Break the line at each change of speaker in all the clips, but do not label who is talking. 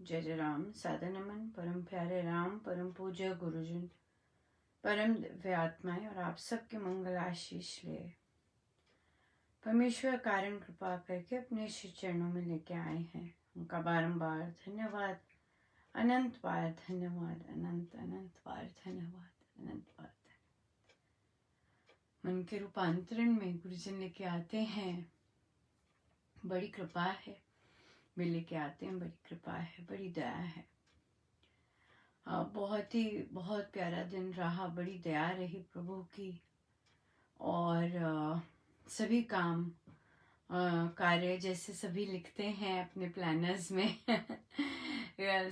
जय जय राम। सादर नमन परम प्यारे राम, परम पूज्य गुरुजन, परम दिव्य आत्माएं और आप सबके मंगल आशीष ले परमेश्वर कारण कृपा करके अपने श्री चरणों में लेके आए हैं। उनका बारंबार धन्यवाद, अनंत बार धन्यवाद, अनंत अनंत बार धन्यवाद, अनंत बार। मन के रूपांतरण में गुरुजन लेके आते हैं, बड़ी कृपा है। वे लेके आते हैं, बड़ी कृपा है, बड़ी दया है। बहुत प्यारा दिन रहा, बड़ी दया रही प्रभु की। और सभी काम कार्य जैसे सभी लिखते हैं अपने प्लानर्स में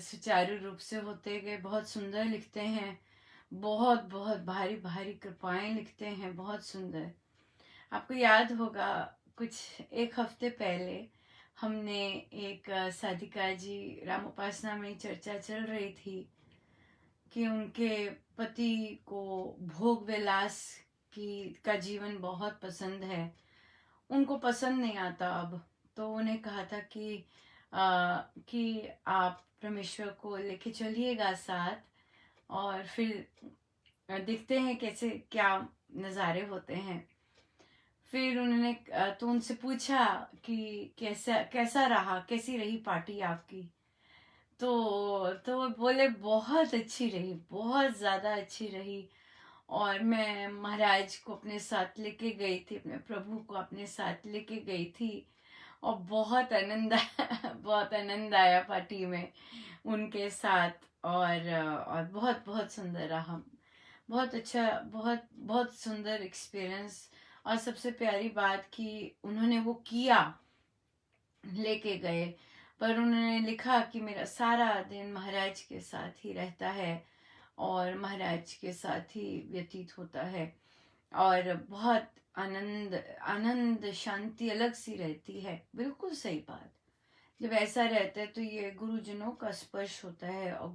सुचारू रूप से होते गए। बहुत सुंदर लिखते हैं, बहुत बहुत भारी भारी कृपाएं लिखते हैं, बहुत सुंदर। आपको याद होगा कुछ एक हफ्ते पहले हमने एक साधिका जी राम उपासना में चर्चा चल रही थी कि उनके पति को भोग विलास का जीवन बहुत पसंद है। उनको पसंद नहीं आता अब, तो उन्हें कहा था कि आप परमेश्वर को लेके चलिएगा साथ, और फिर देखते हैं कैसे क्या नज़ारे होते हैं। फिर उन्होंने तो उनसे पूछा कि कैसा रहा, कैसी रही पार्टी आपकी। तो बोले बहुत अच्छी रही, बहुत ज़्यादा अच्छी रही। और मैं महाराज को अपने साथ लेके गई थी, अपने प्रभु को अपने साथ लेके गई थी, और बहुत आनंद आया बहुत आनंद आया पार्टी में उनके साथ। और बहुत बहुत सुंदर रहा, बहुत अच्छा, बहुत बहुत सुंदर एक्सपीरियंस। और सबसे प्यारी बात कि उन्होंने वो किया, लेके गए, पर उन्होंने लिखा कि मेरा सारा दिन महाराज के साथ ही रहता है और महाराज के साथ ही व्यतीत होता है, और बहुत आनंद आनंद शांति अलग सी रहती है। बिल्कुल सही बात। जब ऐसा रहता है तो ये गुरुजनों का स्पर्श होता है, और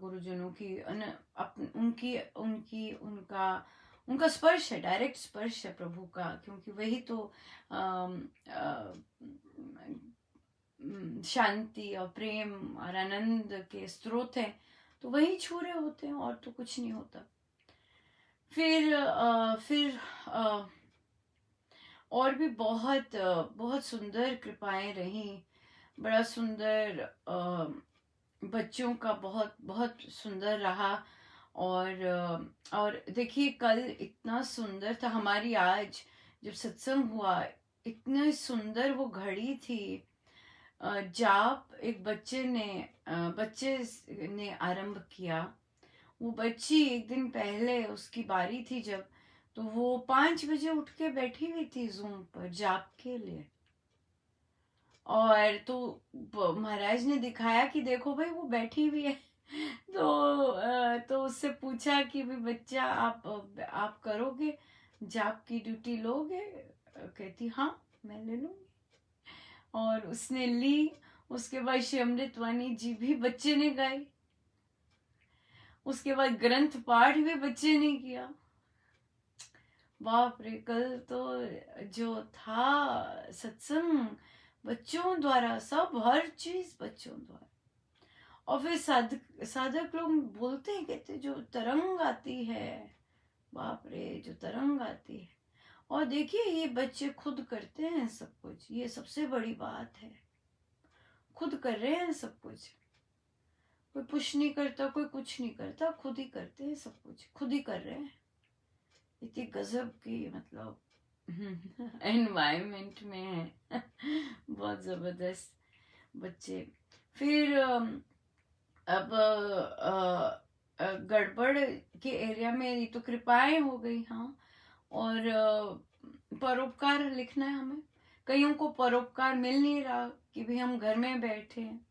गुरुजनों की उनकी उनकी उनका उनका स्पर्श है, डायरेक्ट स्पर्श है प्रभु का, क्योंकि वही तो शांति और प्रेम और आनंद के स्रोत हैं। तो वही छू रहे होते हैं, और तो कुछ नहीं होता। फिर और भी बहुत बहुत सुंदर कृपाएं रही। बड़ा सुंदर बच्चों का बहुत बहुत सुंदर रहा। और देखिए, कल इतना सुंदर था। हमारी आज जब सत्संग हुआ, इतनी सुंदर वो घड़ी थी। जाप एक बच्चे ने आरंभ किया। वो बच्ची एक दिन पहले उसकी बारी थी जब, तो वो 5 बजे उठ के बैठी हुई थी जूम पर जाप के लिए। और तो महाराज ने दिखाया कि देखो भाई वो बैठी हुई है। तो उससे पूछा कि भाई बच्चा, आप करोगे, जाप की ड्यूटी लोगे? कहती हाँ, मैं ले लूंगी। और उसने ली। उसके बाद श्री अमृतवाणी जी भी बच्चे ने गाई। उसके बाद ग्रंथ पाठ भी बच्चे ने किया। बाप रे, कल तो जो था सत्संग बच्चों द्वारा, सब हर चीज बच्चों द्वारा। और फिर साधक लोग बोलते हैं, कहते जो तरंग आती है, बाप रे, जो तरंग आती है। और देखिए, ये बच्चे खुद करते हैं सब कुछ, ये सबसे बड़ी बात है। खुद कर रहे हैं सब कुछ, कोई पुश नहीं करता, कोई कुछ नहीं करता, खुद ही करते हैं सब कुछ, खुद ही कर रहे हैं। इतनी गजब की मतलब एनवायरमेंट में है बहुत जबरदस्त बच्चे। फिर अब गड़बड़ के एरिया में ये तो कृपाएं हो गई, हाँ। और परोपकार लिखना है हमें। कईयों को परोपकार मिल नहीं रहा कि भी हम घर में बैठे हैं,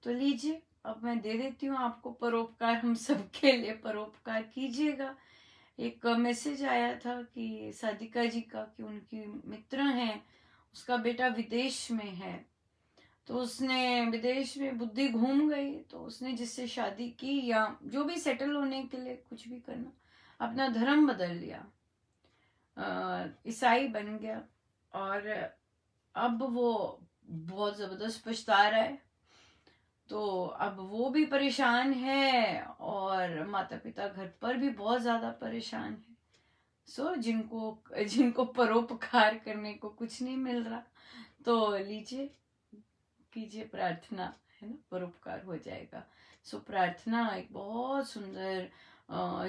तो लीजिए, अब मैं दे देती हूँ आपको परोपकार। हम सबके लिए परोपकार कीजिएगा। एक मैसेज आया था कि साधिका जी का, कि उनकी मित्र हैं, उसका बेटा विदेश में है, तो उसने विदेश में बुद्धि घूम गई, तो उसने जिससे शादी की या जो भी सेटल होने के लिए कुछ भी करना, अपना धर्म बदल लिया, ईसाई बन गया। और अब वो बहुत जबरदस्त पछता रहा है। तो अब वो भी परेशान है और माता पिता घर पर भी बहुत ज्यादा परेशान है। जिनको जिनको परोपकार करने को कुछ नहीं मिल रहा, तो लीजिए, कीजिए प्रार्थना, है ना, परोपकार हो जाएगा। प्रार्थना एक बहुत सुंदर,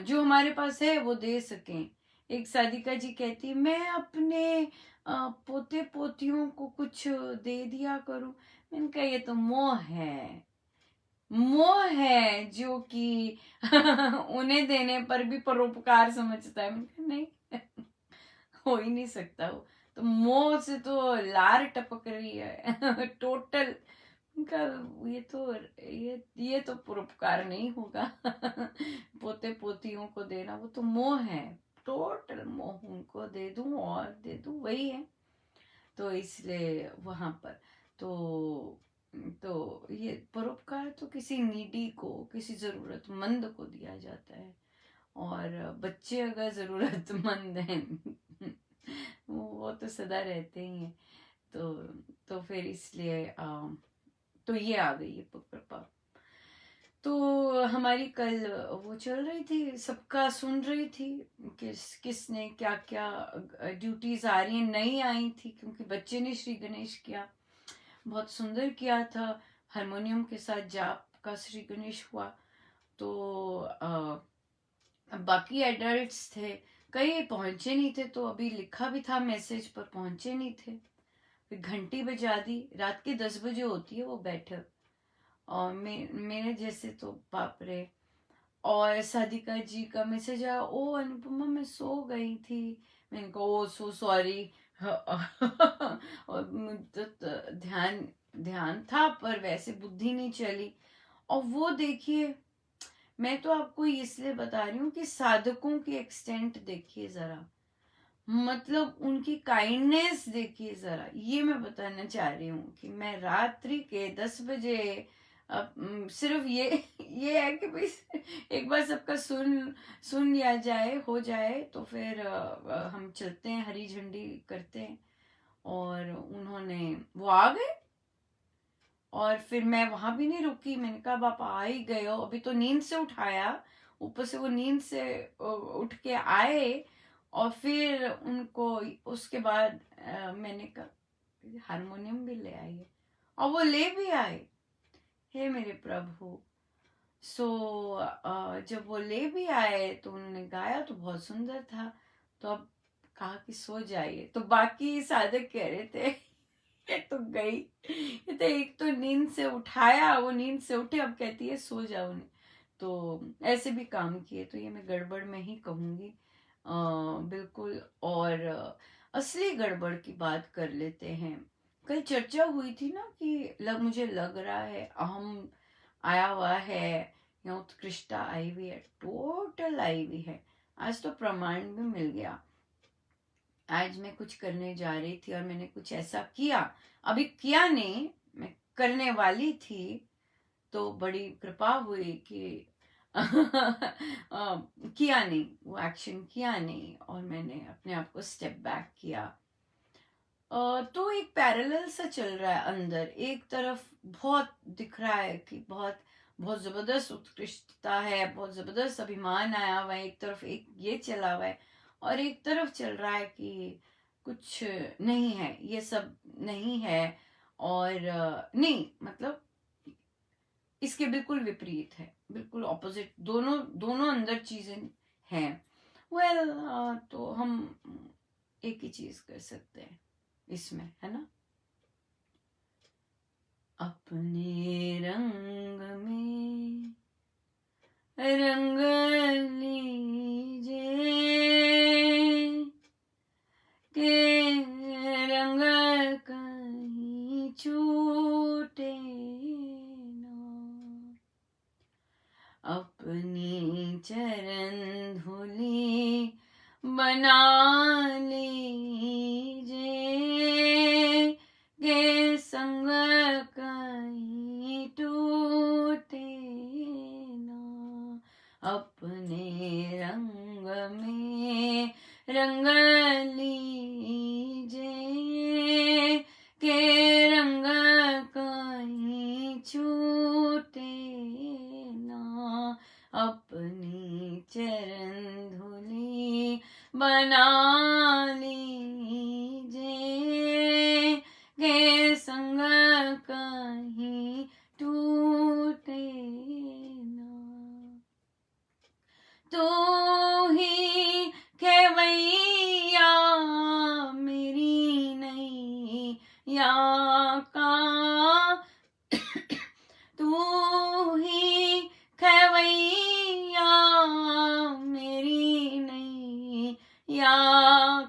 जो हमारे पास है वो दे सकें। एक साधिका जी कहती, मैं अपने पोते पोतियों को कुछ दे दिया करूं। मैंने कहा ये तो मोह है, मोह है जो कि उन्हें देने पर भी परोपकार समझता है। मैंने कहा नहीं, हो ही नहीं सकता वो तो, मोह से तो लार टपक रही है टोटल। उनका ये तो, ये तो परोपकार नहीं होगा पोते पोतियों को देना वो तो मोह है, टोटल मोह। उनको दे दूं और दे दूं, वही है। तो इसलिए वहां पर तो ये परोपकार तो किसी नीडी को, किसी जरूरतमंद को दिया जाता है। और बच्चे अगर जरूरतमंद हैं वो तो सदा रहते ही हैं। तो फिर इसलिए तो ये आ गई है कृपा। तो हमारी कल वो चल रही थी, सबका सुन रही थी, किसने क्या क्या ड्यूटीज आ रही हैं, नई आई थी, क्योंकि बच्चे ने श्री गणेश किया, बहुत सुंदर किया था। हारमोनियम के साथ जाप का श्री गणेश हुआ। तो बाकी एडल्ट्स थे, कई पहुंचे नहीं थे, तो अभी लिखा भी था मैसेज पर पहुंचे नहीं थे। फिर घंटी बजा दी, रात के 10 बजे होती है वो बैठक, और मेरे जैसे तो बाप रे। और साधिका जी का मैसेज आया, ओ अनुपमा मैं सो गई थी। मैंने कहा ओ सो सॉरी और ध्यान ध्यान था पर वैसे बुद्धि नहीं चली। और वो देखिए, मैं तो आपको इसलिए बता रही हूँ कि साधकों की एक्सटेंट देखिए जरा, मतलब उनकी काइंडनेस देखिए जरा। ये मैं बताना चाह रही हूँ कि मैं रात्रि के 10 बजे, अब सिर्फ ये है कि भाई एक बार सबका सुन लिया जाए, हो जाए, तो फिर हम चलते हैं, हरी झंडी करते हैं। और उन्होंने, वो आ गए, और फिर मैं वहां भी नहीं रुकी। मैंने कहा आप आ ही गए हो, अभी तो नींद से उठाया, ऊपर से वो नींद से उठ के आए। और फिर उनको उसके बाद मैंने कहा हारमोनियम भी ले आइए, और वो ले भी आए। हे मेरे प्रभु। सो जब वो ले भी आए तो उन्होंने गाया तो बहुत सुंदर था। तो अब कहा कि सो जाइए, तो बाकी साधक कह रहे थे ये तो गई, ये तो एक तो नींद से उठाया, वो नींद से उठे, अब कहती है सो जाओ नहीं। तो ऐसे भी काम किए, तो ये मैं गड़बड़ में ही कहूंगी बिल्कुल। और असली गड़बड़ की बात कर लेते हैं। कल चर्चा हुई थी ना कि मुझे लग रहा है अहम आया हुआ है, या उत्कृष्टा आई हुई है, टोटल आई हुई है। आज तो प्रमाण भी मिल गया। आज मैं कुछ करने जा रही थी और मैंने कुछ ऐसा किया, अभी किया नहीं, मैं करने वाली थी, तो बड़ी कृपा हुई कि किया नहीं, वो एक्शन किया नहीं, और मैंने अपने आप को स्टेप बैक किया। तो एक पैरेलल सा चल रहा है अंदर, एक तरफ बहुत दिख रहा है कि बहुत बहुत जबरदस्त उत्कृष्टता है, बहुत जबरदस्त अभिमान आया हुआ है, एक तरफ एक ये चला हुआ है, और एक तरफ चल रहा है कि कुछ नहीं है, ये सब नहीं है। और नहीं, मतलब इसके बिल्कुल विपरीत है, बिल्कुल ऑपोजिट, दोनों दोनों अंदर चीजें हैं। वेल तो हम एक ही चीज कर सकते हैं इसमें, है ना, अपने रंग में रंग लीजिए, के रंग कहीं छूटे ना, अपनी चरण धूली बना लीजिए, के संग कहीं टूटे ना, अपने रंग में रंग लीजिए, के रंग कहीं छूटे बना लीजिए के संग कहीं टूटे ना। तू ही खेवैया मेरी नैया का, तू ही खेवैया मेरी नैया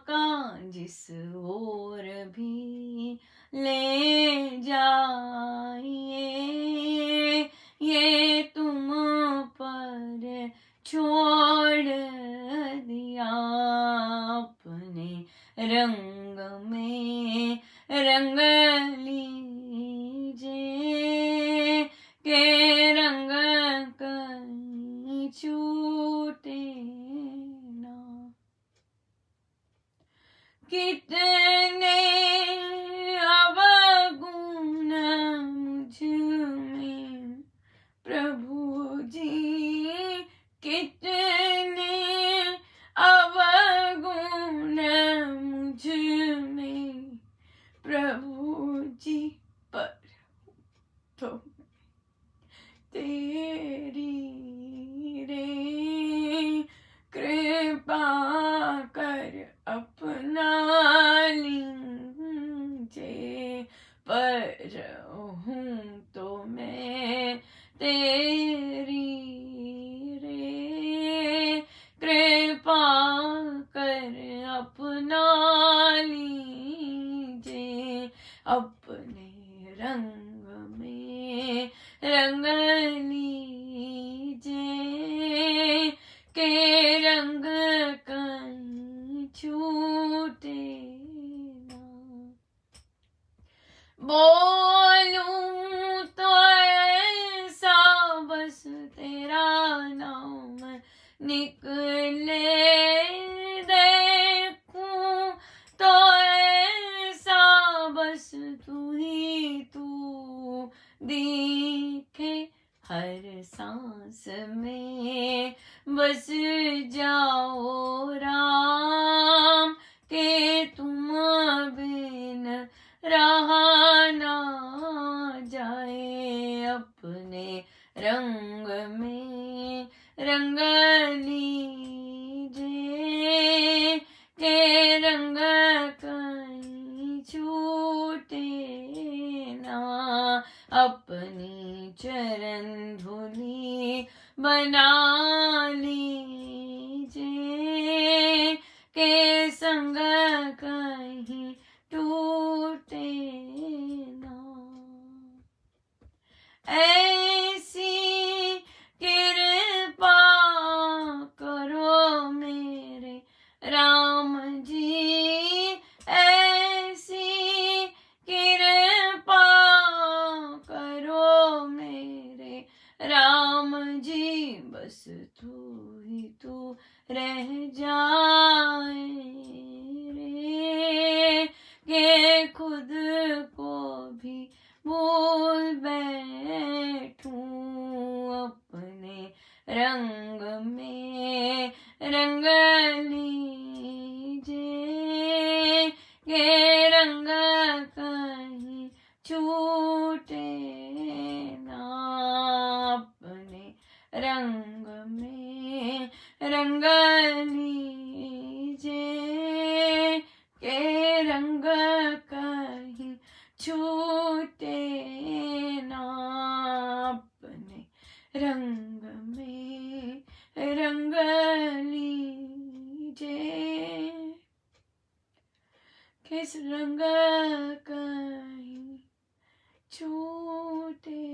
का, जिस ओर भी ले जाइए ये तुम पर छोड़ दिया, अपने रंग में रंग लीजिए के रंग कहीं छूटे ना। कितने अवगुण मुझ में प्रभु जी, कितने अवगुण मुझ में प्रभु जी, पर तो तेरी रे कृपा कर अपना लीजिए, पर हूँ तो मैं तेरी रे कृपा कर अपना लीजिए, अपने रंग में रंग लीजिए के रंग कहीं छूटे ना। बोलूं तो ऐसा बस तेरा नाम निकले, देखूं तो ऐसा बस तू ही तू दिखे, हर सांस में बस जाओ राम के तुम बिन रहा ना जाए, अपने रंग में रंग लीजिए के रंग कहीं छूटे ना, अपनी चरण धूली बना लीजिए के संग कहीं टूटे ना। ऐसी कृपा करो मेरे राम जी, ऐसी कृपा करो मेरे राम जी, बस तू ही तू रह जाए रे के खुद को भी भूल बैठूं, अपने रंग में रंग लीजिए के रंग कहीं छूटे ना, अपने रंग में रंग लीजिए के रंग कहीं छूटे ना, अपने रंग में रंग लीजिए किस रंग कहीं छूटे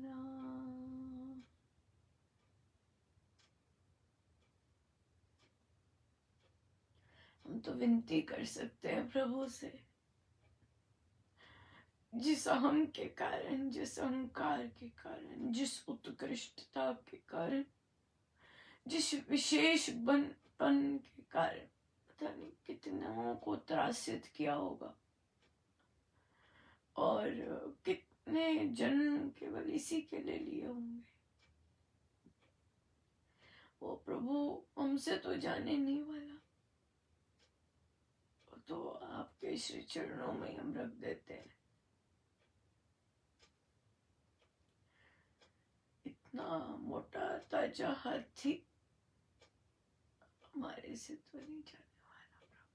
ना। हम तो विनती कर सकते हैं प्रभु से, जिस अहम के कारण, जिस अहंकार के कारण, जिस उत्कृष्टता के कारण, जिस विशेष बनपन के कारण पता नहीं कितनों को त्रासित किया होगा और कितने जन्म केवल इसी के लिए लिए होंगे। वो प्रभु हमसे तो जाने नहीं वाला, तो आपके श्री चरणों में हम रख देते हैं। इतना मोटा ताजा हाथी हमारे से तो नहीं जाने वाला प्रभु।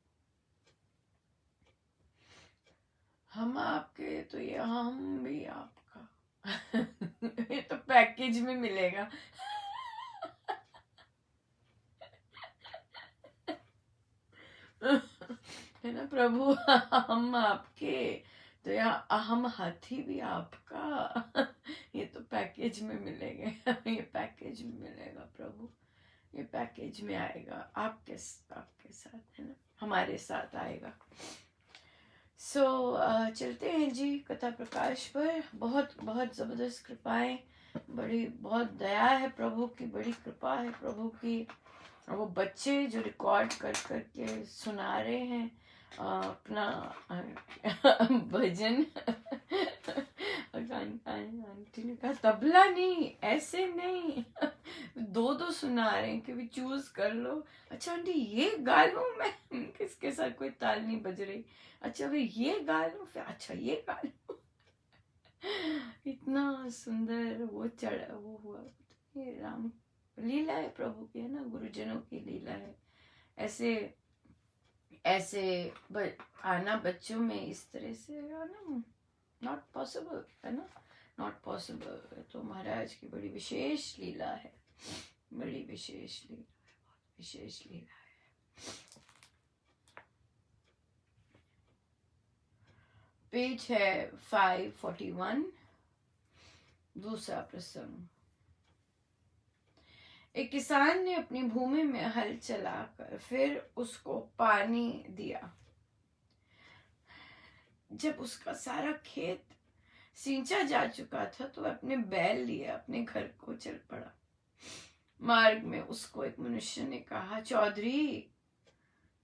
हम आपके तो ये हम भी आपका। ये तो पैकेज में मिलेगा। है ना प्रभु, हम आपके तो यहाँ हम हाथी भी आपका। ये तो पैकेज में मिलेगा। ये पैकेज में मिलेगा प्रभु, ये पैकेज में आएगा, आपके साथ, है ना, हमारे साथ आएगा। चलते हैं जी कथा प्रकाश पर। बहुत बहुत जबरदस्त कृपाएं, बड़ी बहुत दया है प्रभु की, बड़ी कृपा है प्रभु की। वो बच्चे जो रिकॉर्ड कर करके सुना रहे हैं अपना भजन। आंटी ने कहा तबला नहीं, ऐसे नहीं, दो सुना रहे हैं कि भी चूज कर लो। अच्छा आंटी ये गा लूं मैं, किसके साथ कोई ताल नहीं बज रही, अच्छा भाई ये गा लूं, फिर अच्छा ये गा लूं। इतना सुंदर वो हुआ। ये राम लीला है प्रभु की, है ना, गुरुजनों की लीला है। ऐसे ऐसे आना बच्चों में इस तरह से आना नॉट पॉसिबल, है ना, नॉट पॉसिबल। तो महाराज की बड़ी विशेष लीला है, बड़ी विशेष लीला है, बहुत विशेष लीला है। पेज है 541, दूसरा प्रसंग। एक किसान ने अपनी भूमि में हल चलाकर फिर उसको पानी दिया। जब उसका सारा खेत सिंचा जा चुका था तो वह अपने बैल लिए अपने घर को चल पड़ा। मार्ग में उसको एक मनुष्य ने कहा, चौधरी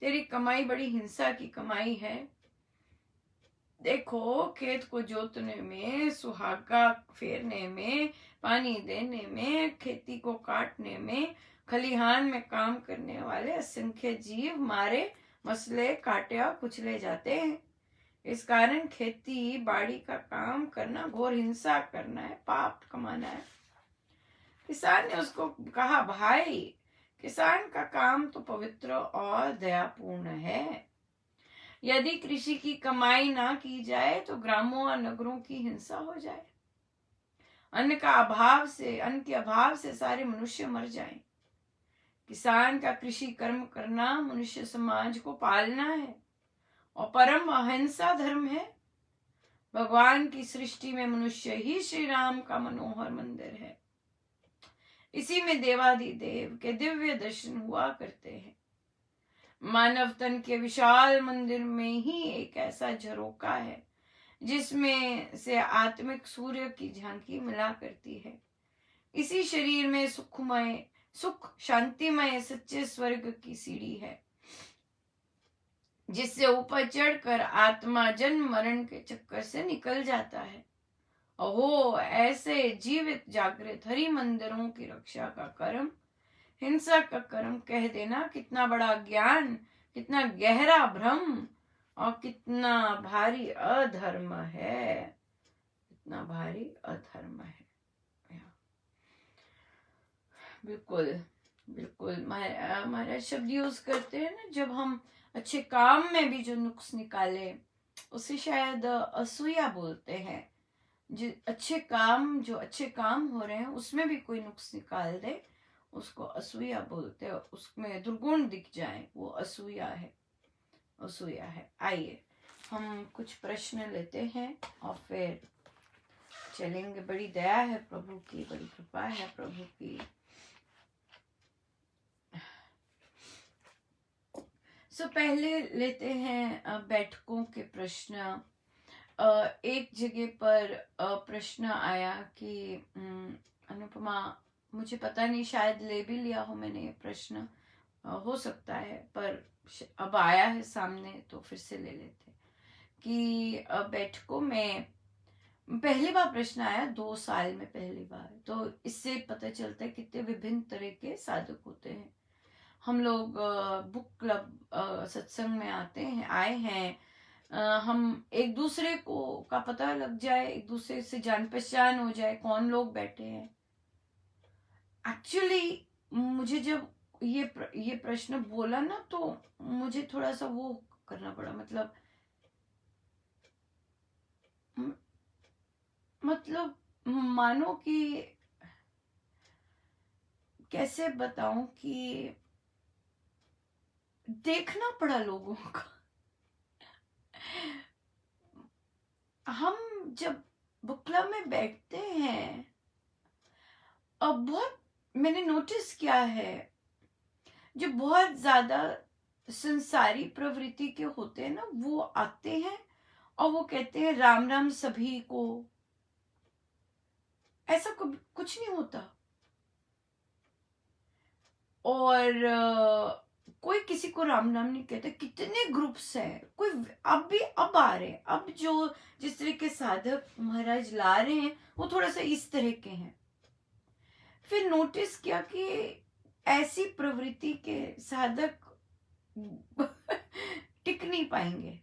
तेरी कमाई बड़ी हिंसा की कमाई है। देखो खेत को जोतने में, सुहागा फेरने में, पानी देने में, खेती को काटने में, खलिहान में काम करने वाले असंख्य जीव मारे, मसले, काटे और कुचले जाते हैं। इस कारण खेती बाड़ी का काम करना घोर हिंसा करना है, पाप कमाना है। किसान ने उसको कहा, भाई किसान का काम तो पवित्र और दयापूर्ण है। यदि कृषि की कमाई ना की जाए तो ग्रामों और नगरों की हिंसा हो जाए। अन्न के अभाव से सारे मनुष्य मर जाएं। किसान का कृषि कर्म करना मनुष्य समाज को पालना है और परम अहिंसा धर्म है। भगवान की सृष्टि में मनुष्य ही श्री राम का मनोहर मंदिर है। इसी में देवाधिदेव के दिव्य दर्शन हुआ करते हैं। मानव तन के विशाल मंदिर में ही एक ऐसा झरोका है जिसमें से आत्मिक सूर्य की झांकी मिला करती है। इसी शरीर में सुख शांतिमय सच्चे स्वर्ग की सीढ़ी है, जिससे ऊपर चढ़कर आत्मा जन्म मरण के चक्कर से निकल जाता है। अहो ऐसे जीवित जागृत हरि मंदिरों की रक्षा का कर्म हिंसा का कर्म कह देना कितना बड़ा ज्ञान, कितना गहरा भ्रम और कितना भारी अधर्म है, कितना भारी अधर्म है। बिल्कुल बिल्कुल हमारा शब्द यूज करते हैं ना, जब हम अच्छे काम में भी जो नुक्स निकाले उसे शायद असूया बोलते हैं। जो अच्छे काम हो रहे हैं उसमें भी कोई नुक्स निकाल दे उसको असूया बोलते हैं। उसमें दुर्गुण दिख जाए वो असूया है। आइए हम कुछ प्रश्न लेते हैं और फिर चलेंगे। बड़ी दया है प्रभु की, बड़ी कृपा है प्रभु की। पहले लेते हैं बैठकों के प्रश्न। एक जगह पर प्रश्न आया कि अनुपमा, मुझे पता नहीं शायद ले भी लिया हो मैंने ये प्रश्न, हो सकता है, पर अब आया है सामने तो फिर से ले लेते कि बैठकों में पहली बार प्रश्न आया 2 साल में पहली बार, तो इससे पता चलता है कितने विभिन्न तरह के साधक होते हैं। हम लोग बुक क्लब सत्संग में आए हैं, हम एक दूसरे को का पता लग जाए, एक दूसरे से जान पहचान हो जाए, कौन लोग बैठे हैं। एक्चुअली मुझे जब ये प्रश्न बोला ना, तो मुझे थोड़ा सा वो करना पड़ा, म- मतलब मानो कि कैसे बताऊं कि देखना पड़ा लोगों का। हम जब बुक क्लब में बैठते हैं, अब बहुत मैंने नोटिस किया है, जो बहुत ज्यादा संसारी प्रवृत्ति के होते हैं ना, वो आते हैं और वो कहते हैं राम राम सभी को। ऐसा कुछ नहीं होता। और कोई किसी को राम राम नहीं कहते। कितने ग्रुप्स हैं, कोई अब आ रहे हैं, अब जो जिस तरह के साधक महाराज ला रहे हैं वो थोड़ा सा इस तरह के हैं। फिर नोटिस किया कि ऐसी प्रवृत्ति के साधक टिक नहीं पाएंगे,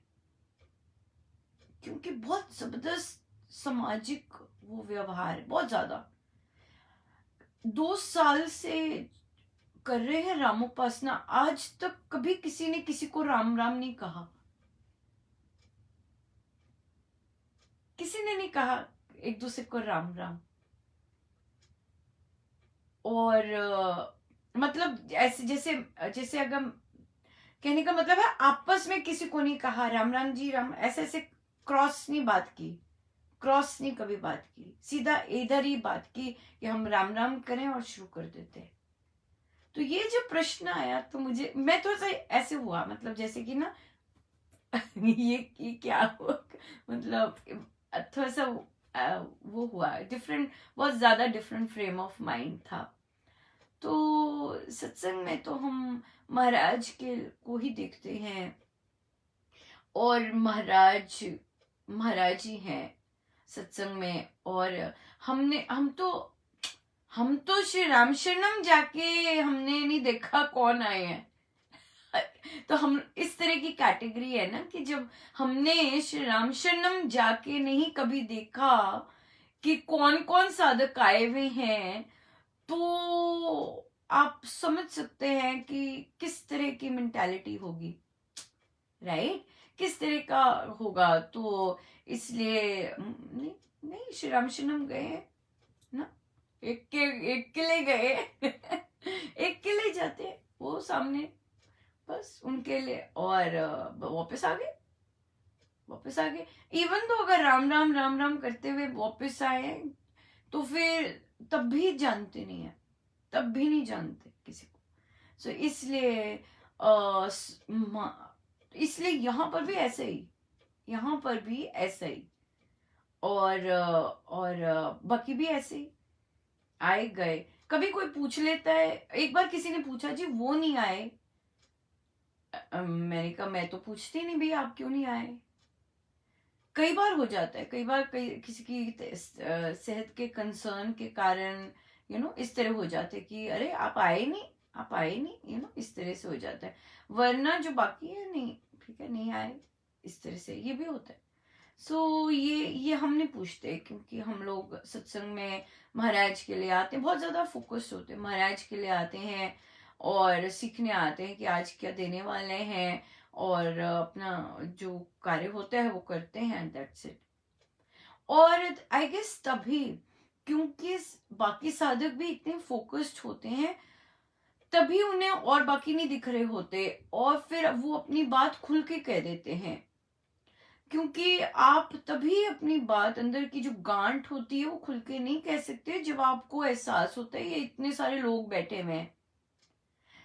क्योंकि बहुत जबरदस्त सामाजिक वो व्यवहार है, बहुत ज्यादा। 2 साल से कर रहे हैं रामोपासना, आज तक कभी किसी ने किसी को राम राम नहीं कहा। किसी ने नहीं कहा एक दूसरे को राम राम। और मतलब ऐसे जैसे जैसे अगर कहने का मतलब है, आपस में किसी को नहीं कहा राम राम जी राम, ऐसे ऐसे क्रॉस नहीं बात की, क्रॉस नहीं कभी बात की, सीधा इधर ही बात की कि हम राम राम करें और शुरू कर देते हैं। तो ये जो प्रश्न आया, तो मैं थोड़ा सा ऐसे हुआ, मतलब जैसे कि ना ये क्या हुआ, मतलब थोड़ा सा वो हुआ डिफरेंट, बहुत ज्यादा डिफरेंट फ्रेम ऑफ माइंड था। तो सत्संग में तो हम महाराज के को ही देखते हैं, और महाराज ही हैं सत्संग में। और हम तो श्री राम शरणम जाके हमने नहीं देखा कौन आए हैं। तो हम इस तरह की कैटेगरी है ना, कि जब हमने श्री राम शरणम जाके नहीं कभी देखा कि कौन कौन साधक आए हुए हैं, तो आप समझ सकते हैं कि किस तरह की मेंटालिटी होगी, राइट? किस तरह का होगा। तो इसलिए नहीं, नहीं, श्री राम शरणम गए हैं ना, एक के लिए गए एक के लिए जाते हैं वो सामने, बस उनके लिए, और वापस आ गए। इवन तो अगर राम राम करते हुए वापस आए, तो फिर तब भी जानते नहीं है, तब भी नहीं जानते किसी को। सो इसलिए इसलिए यहाँ पर भी ऐसे ही, यहाँ पर भी ऐसा ही, और बाकी भी ऐसे ही आए गए। कभी कोई पूछ लेता है, एक बार किसी ने पूछा जी वो नहीं आए, मैंने कहा मैं तो पूछती नहीं भैया आप क्यों नहीं आए। कई बार हो जाता है, कई बार किसी की सेहत के कंसर्न के कारण इस तरह हो जाते हैं कि अरे आप आए नहीं, आप आए नहीं, इस तरह से हो जाता है। वरना जो बाकी है नहीं, ठीक है, नहीं आए, इस तरह से ये भी होता है। सो ये हम नहीं पूछते, क्योंकि हम लोग सत्संग में महाराज के लिए आते हैं, बहुत ज्यादा फोकस होते हैं, महाराज के लिए आते हैं और सीखने आते हैं कि आज क्या देने वाले हैं, और अपना जो कार्य होता है वो करते हैं, दैट्स इट। और आई गेस तभी, क्योंकि बाकी साधक भी इतने फोकस्ड होते हैं, तभी उन्हें और बाकी नहीं दिख रहे होते, और फिर वो अपनी बात खुल के कह देते हैं। क्योंकि आप तभी अपनी बात, अंदर की जो गांठ होती है वो खुल के नहीं कह सकते, जब आपको एहसास होता है ये इतने सारे लोग बैठे हुए हैं।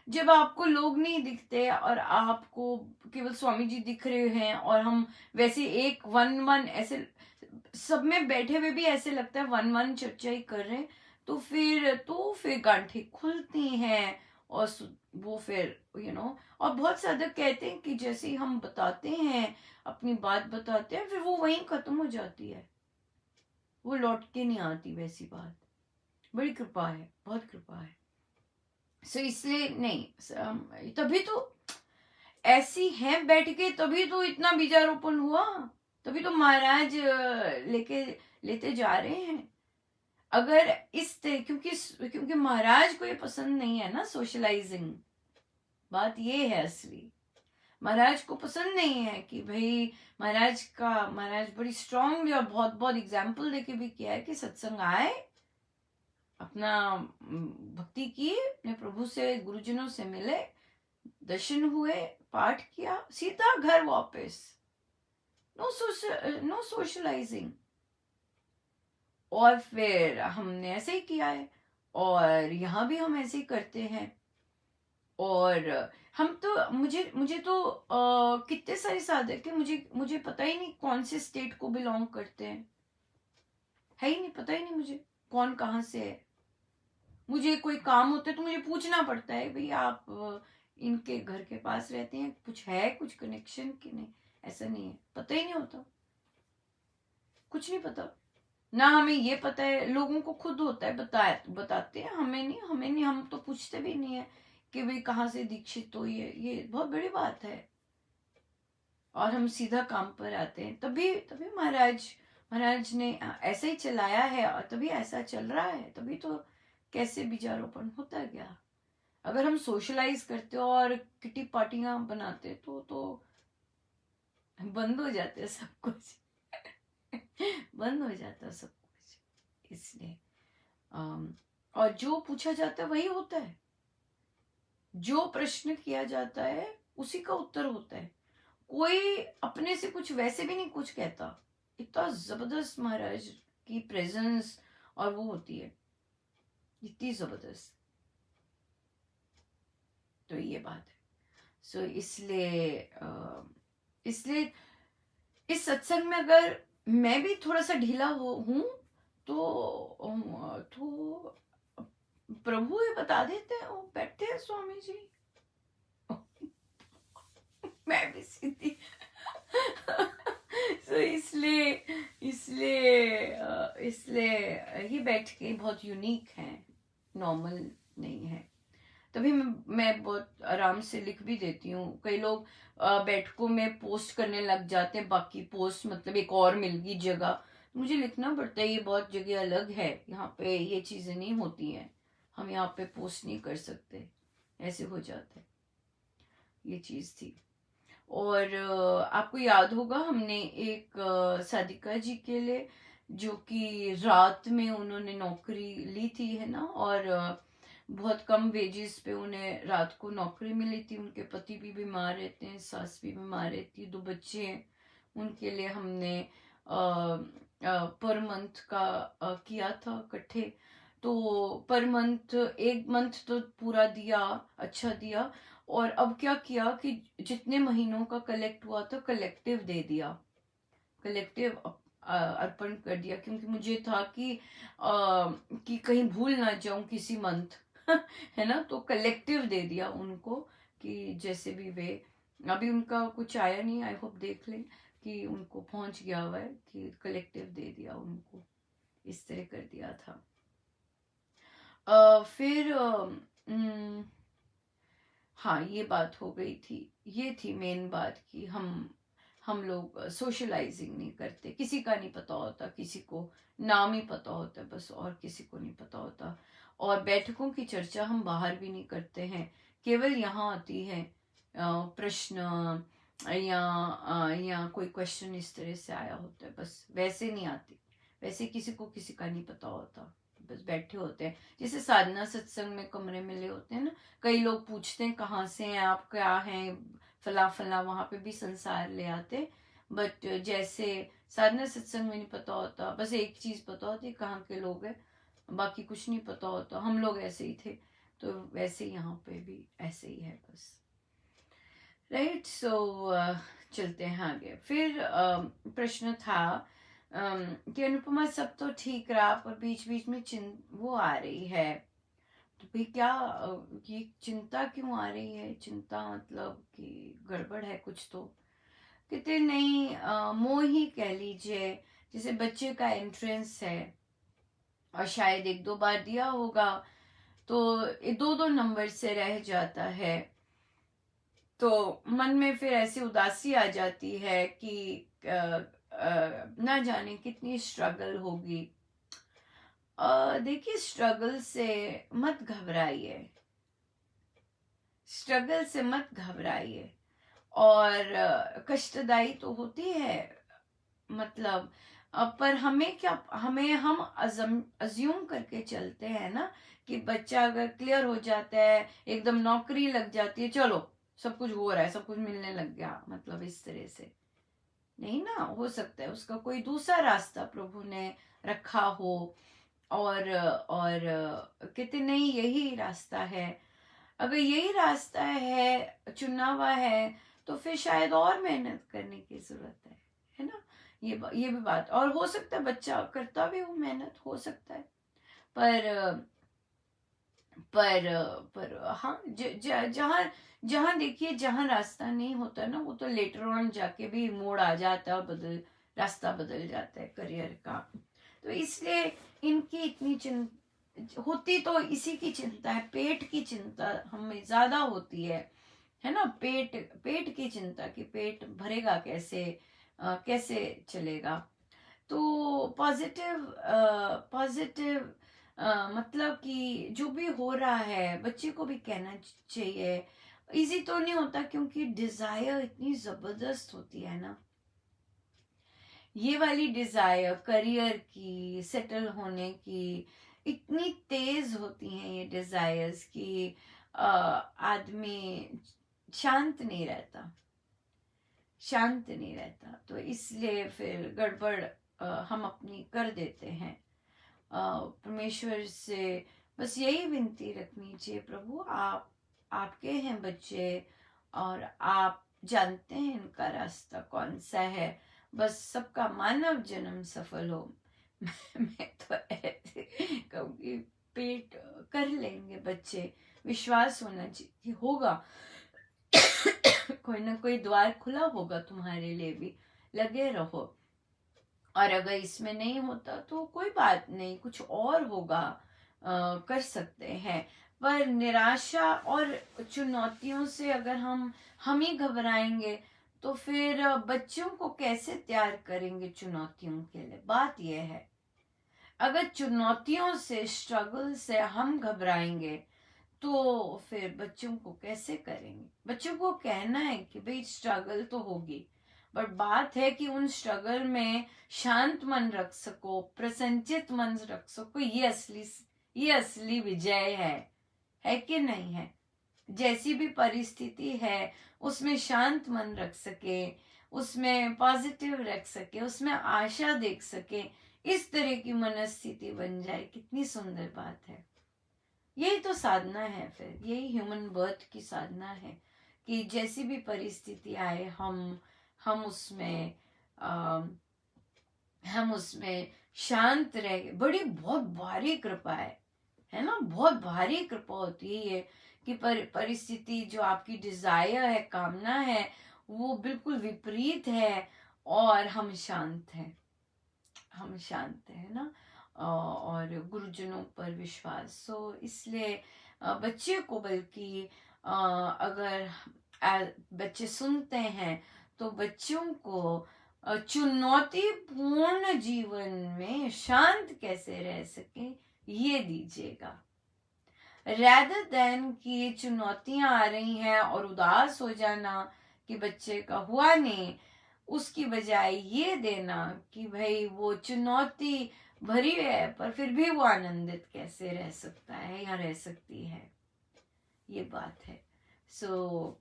जब आपको लोग नहीं दिखते और आपको केवल स्वामी जी दिख रहे हैं, और हम वैसे एक वन वन ऐसे सब में बैठे हुए भी ऐसे लगता है वन वन चर्चा ही कर रहे हैं, तो फिर गांठें खुलती हैं। और वो फिर और बहुत साधक कहते हैं कि जैसे ही हम बताते हैं, अपनी बात बताते हैं, फिर वो वहीं खत्म हो जाती है। वो लौट के नहीं आती वैसी बात। बड़ी कृपा है, बहुत कृपा है। सो इसलिए नहीं, तभी तो ऐसी है बैठ के, तभी तो इतना बीजारोपण हुआ, तभी तो महाराज लेके लेते जा रहे हैं। अगर क्योंकि क्योंकि महाराज को ये पसंद नहीं है ना सोशलाइजिंग, बात ये है असली। महाराज को पसंद नहीं है कि भाई महाराज बड़ी स्ट्रांगली और बहुत बहुत एग्जाम्पल देके भी किया है कि सत्संग आए, अपना भक्ति किए, अपने प्रभु से गुरुजनों से मिले, दर्शन हुए, पाठ किया, सीधा घर वापस, नो सोशलाइजिंग। और फिर हमने ऐसे ही किया है, और यहाँ भी हम ऐसे ही करते हैं। और हम तो मुझे तो कितने सारे साधक है, मुझे पता ही नहीं कौन से स्टेट को बिलोंग करते हैं, है ही नहीं, पता ही नहीं मुझे कौन कहाँ से है। मुझे कोई काम होता है तो मुझे पूछना पड़ता है, भाई आप इनके घर के पास रहते हैं, कुछ कनेक्शन कि नहीं। ऐसा नहीं है, पता ही नहीं होता, कुछ नहीं पता ना। हमें ये पता है, लोगों को खुद होता है, बताते हैं, हमें नहीं, हम तो पूछते भी नहीं है कि भाई कहाँ से दीक्षित हो। ये बहुत बड़ी बात है। और हम सीधा काम पर आते हैं, तभी तभी महाराज ने ऐसा ही चलाया है, और तभी ऐसा चल रहा है, तभी तो कैसे बीजारोपण होता गया। अगर हम सोशलाइज करते और किटी पार्टियां बनाते तो बंद हो जाते सब कुछ बंद हो जाता सब कुछ। इसलिए और जो पूछा जाता है वही होता है, जो प्रश्न किया जाता है उसी का उत्तर होता है। कोई अपने से कुछ वैसे भी नहीं कुछ कहता। इतना जबरदस्त महाराज की प्रेजेंस और वो होती है, इतनी जबरदस्त। तो ये बात है। सो इसलिए इस सत्संग में अगर मैं भी थोड़ा सा ढीला हूं तो प्रभु ये बता देते हैं, वो बैठते हैं स्वामी जी मैं भी सीधी so इसलिए ये बैठ के बहुत यूनिक है, नॉर्मल नहीं है। तभी मैं बहुत आराम से लिख भी देती हूँ। कई लोग बैठकों में पोस्ट करने लग जाते हैं, बाकी पोस्ट मतलब एक और मिल गई जगह, मुझे लिखना पड़ता है, ये बहुत जगह अलग है, यहाँ पे ये चीजें नहीं होती हैं, हम यहाँ पे पोस्ट नहीं कर सकते, ऐसे हो जाता है। ये चीज थी। और आपको याद होगा हमने एक साधिका जी के लिए, जो कि रात में उन्होंने नौकरी ली थी, है ना, और बहुत कम वेजेस पे उन्हें रात को नौकरी मिली थी। उनके पति भी बीमार रहते हैं, सास भी बीमार रहती है, 2 बच्चे हैं। उनके लिए हमने पर मंथ का किया था इकट्ठे। तो पर मंथ 1 मंथ तो पूरा दिया, अच्छा दिया। और अब क्या किया कि जितने महीनों का कलेक्ट हुआ था कलेक्टिव दे दिया, कलेक्टिव अर्पण कर दिया, क्योंकि मुझे था कि कहीं भूल ना जाऊं किसी मंथ है ना, तो कलेक्टिव दे दिया उनको, कि जैसे भी वे, अभी उनका कुछ आया नहीं, आई होप देख लें कि उनको पहुंच गया हुआ है, कि कलेक्टिव दे दिया उनको, इस तरह कर दिया था। फिर हाँ, ये बात हो गई थी, ये थी मेन बात कि हम लोग सोशलाइजिंग नहीं करते, किसी का नहीं पता होता, किसी को नाम ही पता होता है बस, और किसी को नहीं पता होता। और बैठकों की चर्चा हम बाहर भी नहीं करते हैं, केवल यहाँ आती है प्रश्न, या कोई क्वेश्चन इस तरह से आया होता है, बस वैसे नहीं आती, वैसे किसी को किसी का नहीं पता होता, बस बैठे होते हैं। जैसे साधना सत्संग में कमरे मिले होते हैं ना, कई लोग पूछते हैं कहाँ से हैं आप, क्या हैं, फला फला, वहां पे भी संसार ले आते। बट जैसे साधना सत्संग में नहीं पता होता, बस एक चीज पता होती कहाँ के लोग हैं, बाकी कुछ नहीं पता होता। हम लोग ऐसे ही थे, तो वैसे यहाँ पे भी ऐसे ही है बस। राइट। सो चलते हैं आगे। फिर प्रश्न था कि अनुपमा सब तो ठीक रहा, पर बीच बीच में वो आ रही है, तो भाई क्या ये चिंता क्यों आ रही है, चिंता मतलब कि गड़बड़ है कुछ तो। कहते नहीं, मोह ही कह लीजिए, जैसे बच्चे का एंट्रेंस है और शायद एक दो बार दिया होगा तो दो दो नंबर से रह जाता है, तो मन में फिर ऐसी उदासी आ जाती है कि ना जाने कितनी स्ट्रगल होगी। देखिए, स्ट्रगल से मत घबराइए, स्ट्रगल से मत घबराइए। और कष्टदायी तो होती है, मतलब पर हमें क्या, हमें हम अज्यूम करके चलते हैं ना कि बच्चा अगर क्लियर हो जाता है, एकदम नौकरी लग जाती है, चलो सब कुछ हो रहा है, सब कुछ मिलने लग गया, मतलब इस तरह से नहीं ना हो सकता है। उसका कोई दूसरा रास्ता प्रभु ने रखा हो, और कहते नहीं यही रास्ता है। अगर यही रास्ता है, चुना हुआ है, तो फिर शायद और मेहनत करने की जरूरत है ना। ये भी बात, और हो सकता है बच्चा करता भी हो मेहनत, हो सकता है, पर पर पर हाँ, जहाँ जहाँ देखिए, जहाँ रास्ता नहीं होता ना, वो तो लेटर ऑन जाके भी मोड़ आ जाता, रास्ता बदल जाता है करियर का। तो इसलिए इनकी इतनी चिंता होती, तो इसी की चिंता है, पेट की चिंता हमें ज्यादा होती है ना। पेट पेट की चिंता कि पेट भरेगा कैसे, कैसे चलेगा। तो पॉजिटिव पॉजिटिव मतलब कि जो भी हो रहा है बच्चे को भी कहना चाहिए। इजी तो नहीं होता, क्योंकि डिजायर इतनी जबरदस्त होती है ना, ये वाली डिजायर करियर की, सेटल होने की, इतनी तेज होती हैं ये डिजायर्स कि आदमी शांत नहीं रहता, शांत नहीं रहता। तो इसलिए फिर गड़बड़ हम अपनी कर देते हैं। परमेश्वर से बस यही विनती रखनी चाहिए, प्रभु आप, आपके हैं बच्चे और आप जानते हैं इनका रास्ता कौन सा है, बस सबका मानव जन्म सफल हो। मैं तो ऐसे कहूँगी, पेट कर लेंगे बच्चे, विश्वास होना चाहिए कि होगा। कोई ना कोई द्वार खुला होगा तुम्हारे लिए भी, लगे रहो। और अगर इसमें नहीं होता तो कोई बात नहीं, कुछ और होगा, कर सकते हैं। पर निराशा और चुनौतियों से अगर हम ही घबराएंगे, तो फिर बच्चों को कैसे तैयार करेंगे चुनौतियों के लिए। बात यह है, अगर चुनौतियों से, स्ट्रगल से हम घबराएंगे, तो फिर बच्चों को कैसे करेंगे। बच्चों को कहना है कि भाई स्ट्रगल तो होगी, बट बात है कि उन स्ट्रगल में शांत मन रख सको, प्रसन्नचित मन रख सको, ये असली विजय है कि नहीं है। जैसी भी परिस्थिति है उसमें शांत मन रख सके, उसमें पॉजिटिव रख सके, उसमें आशा देख सके, इस तरह की मनस्थिति बन जाए, कितनी सुंदर बात है। यही तो साधना है, फिर यही ह्यूमन बर्थ की साधना है कि जैसी भी परिस्थिति आए, हम उसमें आ, हम उसमें शांत रह। बड़ी बहुत भारी कृपा है ना, बहुत भारी कृपा होती है ये कि परिस्थिति जो आपकी डिजायर है, कामना है, वो बिल्कुल विपरीत है और हम शांत हैं, हम शांत है ना। और गुरुजनों पर विश्वास। सो इसलिए बच्चे को, बल्कि अगर बच्चे सुनते हैं तो बच्चों को चुनौतीपूर्ण जीवन में शांत कैसे रह सके ये दीजिएगा, rather देन कि चुनौतियां आ रही हैं और उदास हो जाना कि बच्चे का हुआ नहीं, उसकी बजाय ये देना कि भाई वो चुनौती भरी है पर फिर भी वो आनंदित कैसे रह सकता है या रह सकती है, ये बात है। सो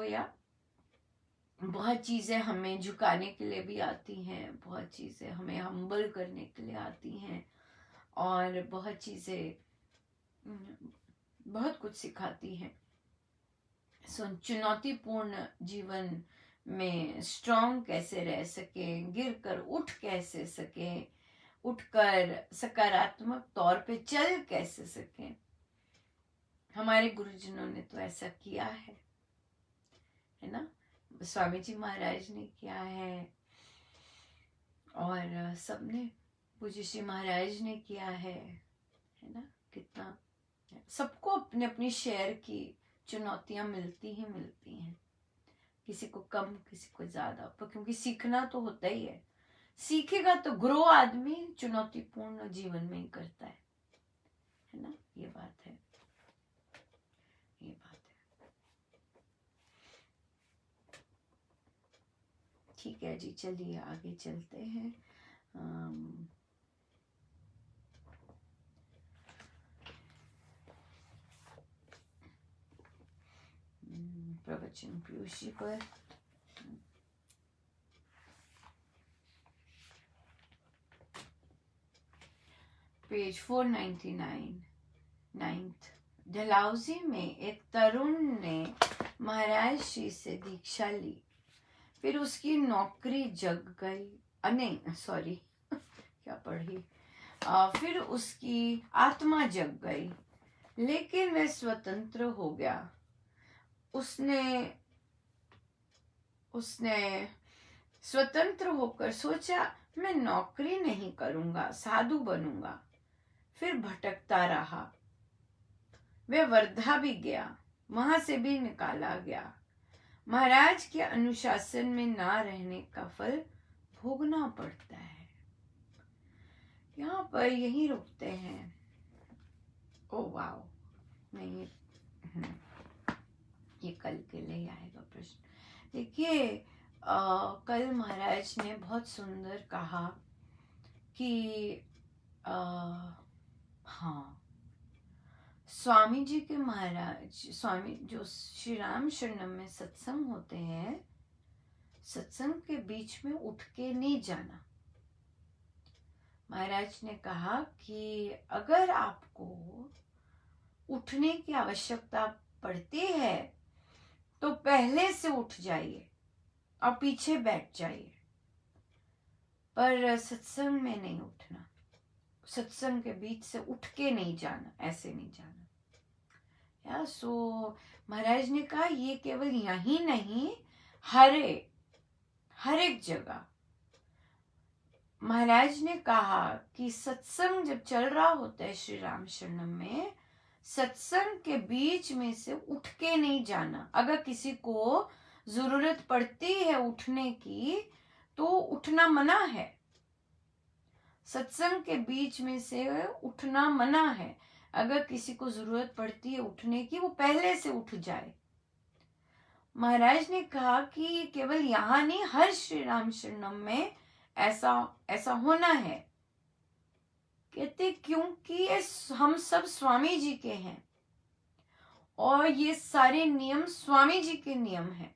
या बहुत चीज़ें हमें झुकाने के लिए भी आती हैं, बहुत चीज़ें हमें हम्बल करने के लिए आती हैं, और बहुत चीज़ें बहुत कुछ सिखाती हैं। सो चुनौतीपूर्ण जीवन में स्ट्रांग कैसे रह सके, गिर कर उठ कैसे सके, उठकर सकारात्मक तौर पे चल कैसे सके। हमारे गुरुजनों ने तो ऐसा किया है ना। स्वामी जी महाराज ने किया है, और सबने पूज्य श्री महाराज ने किया है ना। कितना सबको अपने अपनी शेयर की चुनौतियां मिलती हैं, किसी को कम किसी को ज्यादा, पर क्योंकि सीखना तो होता ही है। सीखेगा तो ग्रो आदमी चुनौतीपूर्ण जीवन में ही करता है ना। ये बात है, ये बात है। ठीक है जी, चलिए आगे चलते हैं। प्रवचन पीयूष जी पर पेज 499 9th। डलहौजी में एक तरुण ने महाराज श्री से दीक्षा ली, फिर उसकी नौकरी जग गई। नहीं सॉरी क्या पढ़ी। फिर उसकी आत्मा जग गई, लेकिन वह स्वतंत्र हो गया। उसने स्वतंत्र होकर सोचा, मैं नौकरी नहीं करूंगा, साधु बनूंगा। फिर भटकता रहा। वह वर्धा भी गया, वहां से भी निकाला गया। महाराज के अनुशासन में ना रहने का फल भोगना पड़ता है। यहाँ पर यही रुकते हैं। ओ वाओ, नहीं ये कल के लिए आएगा प्रश्न। देखिए कल महाराज ने बहुत सुंदर कहा कि हाँ, स्वामी जी के महाराज स्वामी जो श्री राम शरणम में सत्संग होते हैं, सत्संग के बीच में उठ के नहीं जाना। महाराज ने कहा कि अगर आपको उठने की आवश्यकता पड़ती है तो पहले से उठ जाइए और पीछे बैठ जाइए, पर सत्संग में नहीं उठना। सत्संग के बीच से उठ के नहीं जाना, ऐसे नहीं जाना। या सो महाराज ने कहा ये केवल यही नहीं, हर एक जगह। महाराज ने कहा कि सत्संग जब चल रहा होता है श्री राम शरणम में, सत्संग के बीच में से उठ के नहीं जाना। अगर किसी को जरूरत पड़ती है उठने की तो उठना मना है। सत्संग के बीच में से उठना मना है। अगर किसी को जरूरत पड़ती है उठने की, वो पहले से उठ जाए। महाराज ने कहा कि केवल यहाँ नहीं, हर श्री राम शरणम में ऐसा होना है। कहते क्योंकि हम सब स्वामी जी के हैं और ये सारे नियम स्वामी जी के नियम हैं,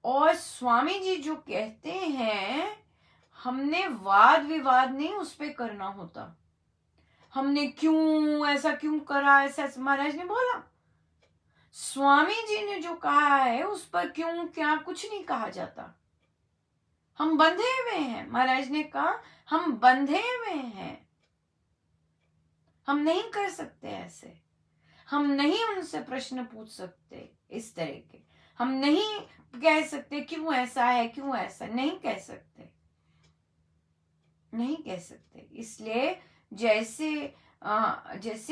और स्वामी जी जो कहते हैं हमने वाद विवाद नहीं उस पे करना होता। हमने ऐसा क्यों करा, ऐसा महाराज ने बोला। स्वामी जी ने जो कहा है उस पर क्यों क्या कुछ नहीं कहा जाता। हम बंधे हुए हैं, महाराज ने कहा हम बंधे हुए हैं, हम नहीं कर सकते ऐसे। हम नहीं उनसे प्रश्न पूछ सकते इस तरह के। हम नहीं कह सकते क्यों ऐसा है, क्यों ऐसा नहीं कह सकते, नहीं कह सकते। इसलिए जैसे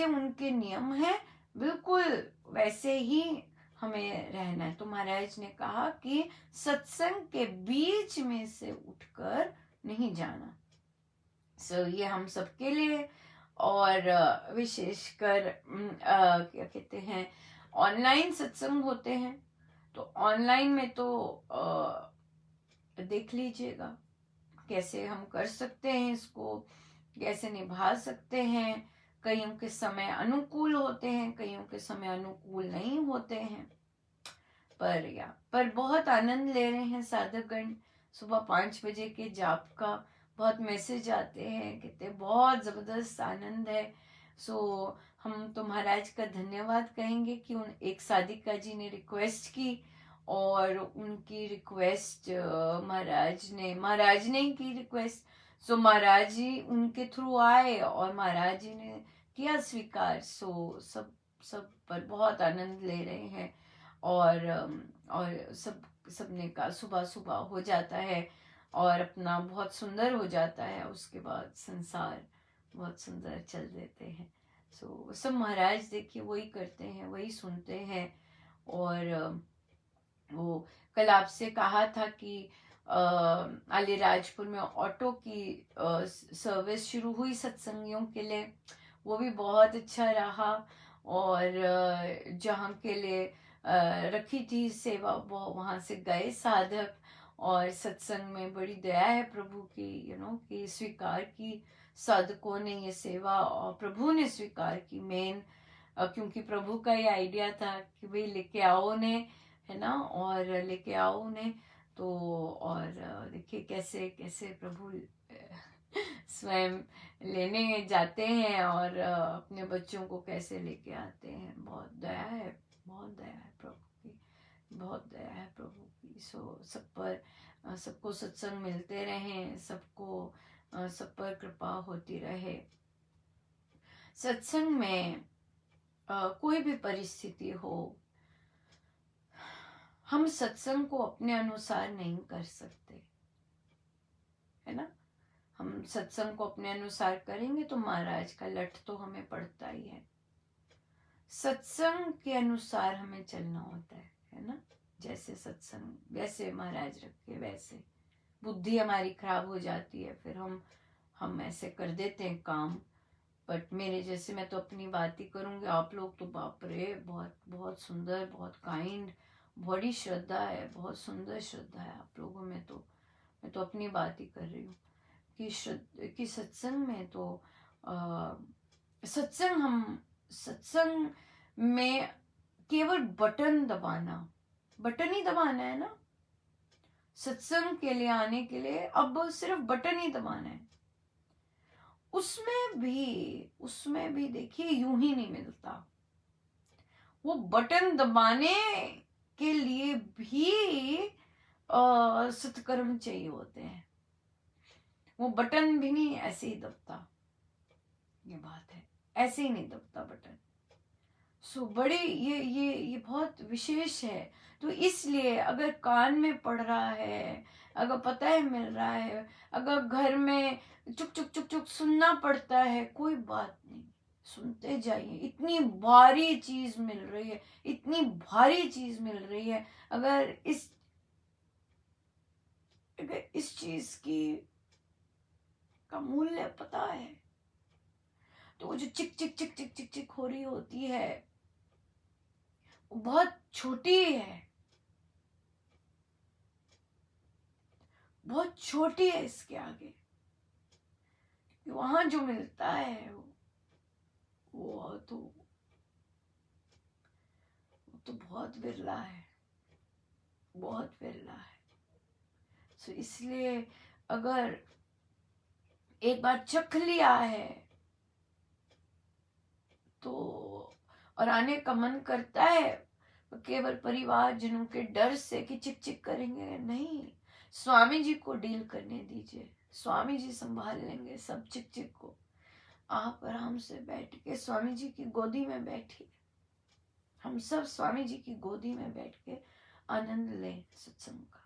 उनके नियम है बिल्कुल वैसे ही हमें रहना है। तो महाराज ने कहा कि सत्संग के बीच में से उठकर नहीं जाना। ये हम सबके लिए, और विशेषकर क्या कहते हैं, ऑनलाइन सत्संग होते हैं तो ऑनलाइन में तो देख लीजिएगा कैसे हम कर सकते हैं, इसको कैसे निभा सकते हैं। कईयों के समय अनुकूल होते हैं, कईयों के समय अनुकूल नहीं होते हैं, पर बहुत आनंद ले रहे हैं साधकगण। सुबह 5 बजे के जाप का बहुत मैसेज आते हैं, कहते बहुत जबरदस्त आनंद है। हम तो महाराज का धन्यवाद कहेंगे कि एक साधिका जी ने रिक्वेस्ट की और उनकी रिक्वेस्ट महाराज ने की रिक्वेस्ट। महाराज जी उनके थ्रू आए और महाराज जी ने किया स्वीकार। सब पर बहुत आनंद ले रहे हैं, और सबने का सुबह सुबह हो जाता है और अपना बहुत सुंदर हो जाता है, उसके बाद संसार बहुत सुंदर चल देते हैं। सो सब महाराज देखिए वही करते हैं, वही सुनते हैं। और वो कल आपसे कहा था कि अलीराजपुर में ऑटो की सर्विस शुरू हुई सत्संगियों के लिए, वो भी बहुत अच्छा रहा। और जहाँ के लिए रखी थी सेवा, वो वहाँ से गए साधक, और सत्संग में बड़ी दया है प्रभु की, कि स्वीकार की साधकों ने ये सेवा, और प्रभु ने स्वीकार की। मेन क्योंकि प्रभु का ये आइडिया था कि भाई लेके आओ उन्हें, है ना, और लेके आओ उन्हें। तो और देखिए कैसे कैसे प्रभु स्वयं लेने जाते हैं, और अपने बच्चों को कैसे लेके आते हैं। बहुत दया है, बहुत दया है प्रभु की, बहुत दया है प्रभु की। सो सब पर सबको सत्संग मिलते रहे, सबको सब पर कृपा होती रहे। सत्संग में कोई भी परिस्थिति हो, हम सत्संग को अपने अनुसार नहीं कर सकते, है ना। हम सत्संग को अपने अनुसार करेंगे तो महाराज का लठ तो हमें पड़ता ही है। सत्संग के अनुसार हमें चलना होता है ना। जैसे सत्संग वैसे महाराज रखे वैसे, बुद्धि हमारी खराब हो जाती है, फिर हम ऐसे कर देते हैं काम। बट मेरे जैसे, मैं तो अपनी बात ही करूंगी, आप लोग तो बाप रे, बहुत बहुत सुंदर, बहुत काइंड, बड़ी श्रद्धा है, बहुत सुंदर श्रद्धा है आप लोगों में। तो मैं तो अपनी बात ही कर रही हूँ कि सत्संग में तो आ, सत्संग में केवल बटन ही दबाना है ना। सत्संग के लिए आने के लिए अब सिर्फ बटन ही दबाना है। उसमें भी देखिए यूं ही नहीं मिलता। वो बटन दबाने के लिए भी सत्कर्म चाहिए होते हैं। वो बटन भी नहीं ऐसे ही दबता, ये बात है, ऐसे ही नहीं दबता बटन। सो बड़े ये बहुत विशेष है। तो इसलिए अगर कान में पड़ रहा है, अगर पता है मिल रहा है, अगर घर में चुक चुक चुक चुक सुनना पड़ता है, कोई बात नहीं, सुनते जाइए। इतनी भारी चीज मिल रही है, इतनी भारी चीज मिल रही है। अगर इस चीज की का मूल्य पता है, तो वो जो चिक चिक चिक चिक चिक चिक हो रही होती है, वो बहुत छोटी है, बहुत छोटी है इसके आगे। वहां जो मिलता है वो तो बहुत विरला है, बहुत विरला है। सो इसलिए अगर एक बार चख लिया है तो, और आने का मन करता है, तो केवल परिवार जनों के डर से कि चिक चिक करेंगे नहीं, स्वामी जी को डील करने दीजिए। स्वामी जी संभाल लेंगे सब चिक चिक को। आप आराम से बैठ के स्वामी जी की गोदी में बैठिए। हम सब स्वामी जी की गोदी में बैठ के आनंद लें सत्संग का।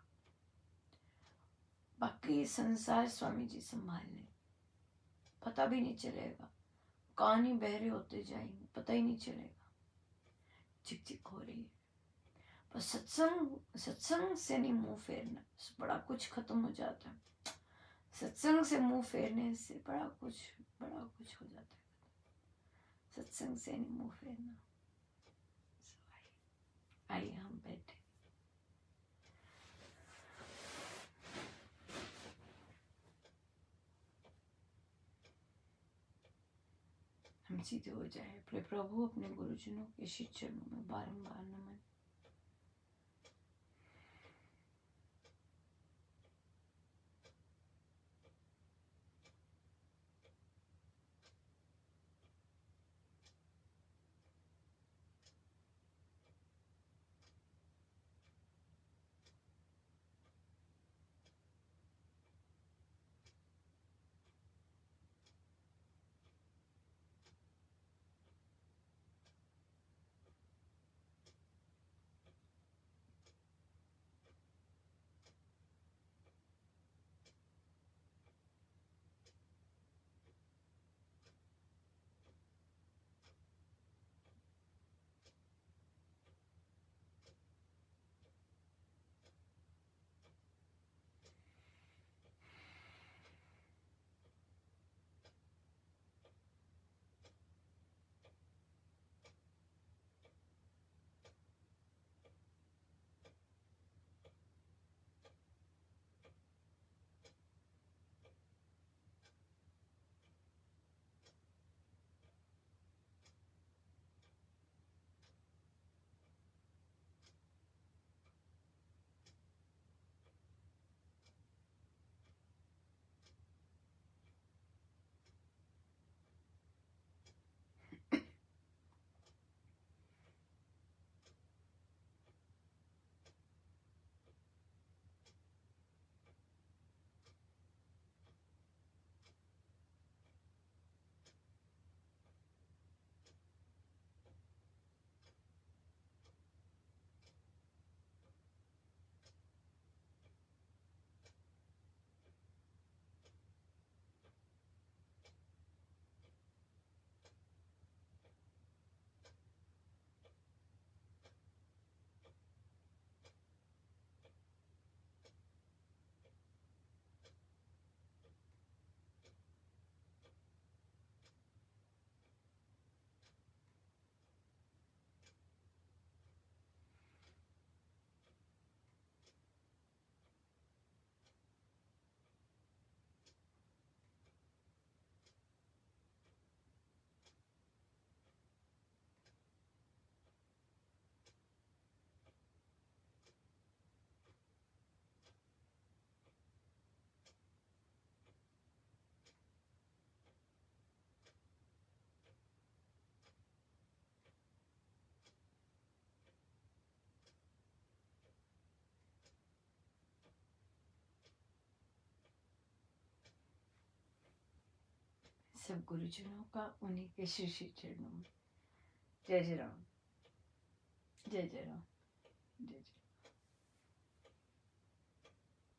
बाकी संसार स्वामी जी संभाल लें, पता भी नहीं चलेगा, कान ही बहरे होते जाएंगे, पता ही नहीं चलेगा, चिक चिक हो रही है। पर सत्संग से नहीं मुंह फेरना, बड़ा कुछ खत्म हो जाता है। सत्संग से मुंह फेरने से बड़ा कुछ हो जाता है। सत्संग से नहीं मुंह फेरना। आइए हम बैठे। हम सीधे हो जाए अपने प्रभु, अपने गुरुजनों के श्री चरणों में बारंबार नमन। सब गुरुजनों का उन्हीं के श्री श्री चरणों में। जय जय राम, जय जय राम, जय जय।